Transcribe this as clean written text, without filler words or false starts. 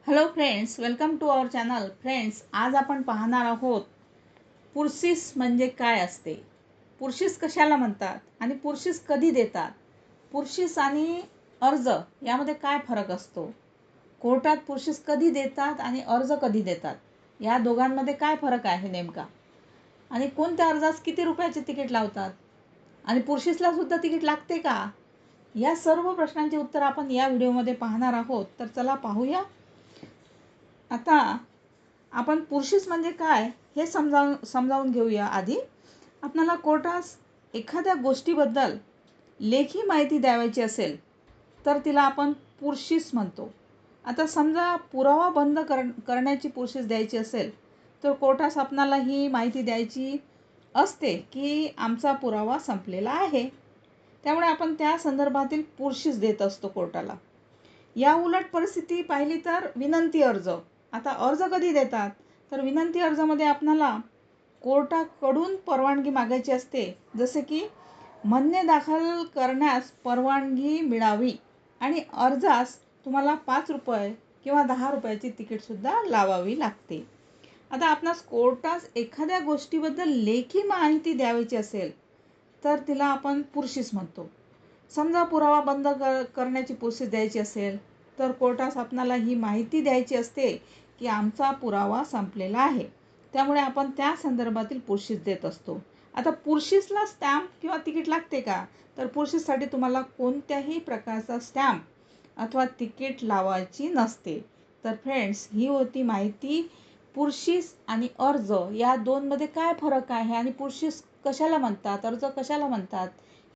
Hello friends, welcome to our channel. Friends, आज आपण पाहणार आहोत पुर्शिस म्हणजे काय असते, पुर्शिस कशाला म्हणतात आणि पुर्शिस कधी देतात, पुर्शिस आणि अर्ज यामध्ये काय फरक असतो, कोर्टात पुर्शिस कधी देतात आणि अर्ज कधी देतात, या दोघांमध्ये काय फरक आहे नेमका, आणि कोणत्या अर्जास किती रुपयाचे तिकीट लावतात आणि पुर्शिसला सुद्धा तिकीट लागते का, या सर्व प्रश्नांची उत्तर आपण या व्हिडिओमध्ये पाहणार आहोत. तर चला पाहूया. आता आपण पुर्शिस म्हणजे काय हे समजावून घेऊया. आधी आपल्याला कोर्टास एखाद्या गोष्टीबद्दल लेखी माहिती द्यावायची असेल तर तिला आपण पुर्शिस म्हणतो. आता समजा पुरावा बंद करण्याची पुर्शिस द्यायची असेल तर कोर्टास आपणाला ही माहिती द्यायची असते की आमचा पुरावा संपलेला आहे, त्यामुळे आपण त्या संदर्भातील पुर्शिस देत असतो कोर्टाला. या उलट परिस्थिती पाहिली तर विनंती अर्ज. आता अर्ज कधी देतात तर विनंती अर्जामध्ये आपणाला कोर्टाकडून परवानगी मागायची असते, जसे की म्हणणे दाखल करण्यास परवानगी मिळावी आणि अर्जास तुम्हाला 5 रुपये किंवा 10 रुपयाची तिकीटसुद्धा लावावी लागते. आता आपणास कोर्टास एखाद्या गोष्टीबद्दल लेखी माहिती द्यावायची असेल तर तिला आपण पुर्शिस म्हणतो. समजा पुरावा बंद करण्याची पुर्शिस द्यायची असेल तर कोर्टास आपणाला ही माहिती द्यायची असते की आमचा पुरावा संपलेला आहे, त्यामुळे आपण त्या संदर्भातील पुर्शिस देत असतो. आता पुर्शिसला स्टॅम्प किंवा तिकीट लागते का, तर पुर्शिससाठी तुम्हाला कोणत्याही प्रकारचा स्टॅम्प अथवा तिकीट लावायची नसते. तर फ्रेंड्स, ही होती माहिती पुर्शिस आणि अर्ज या दोनमध्ये काय फरक आहे आणि पुर्शिस कशाला म्हणतात, अर्ज कशाला म्हणतात,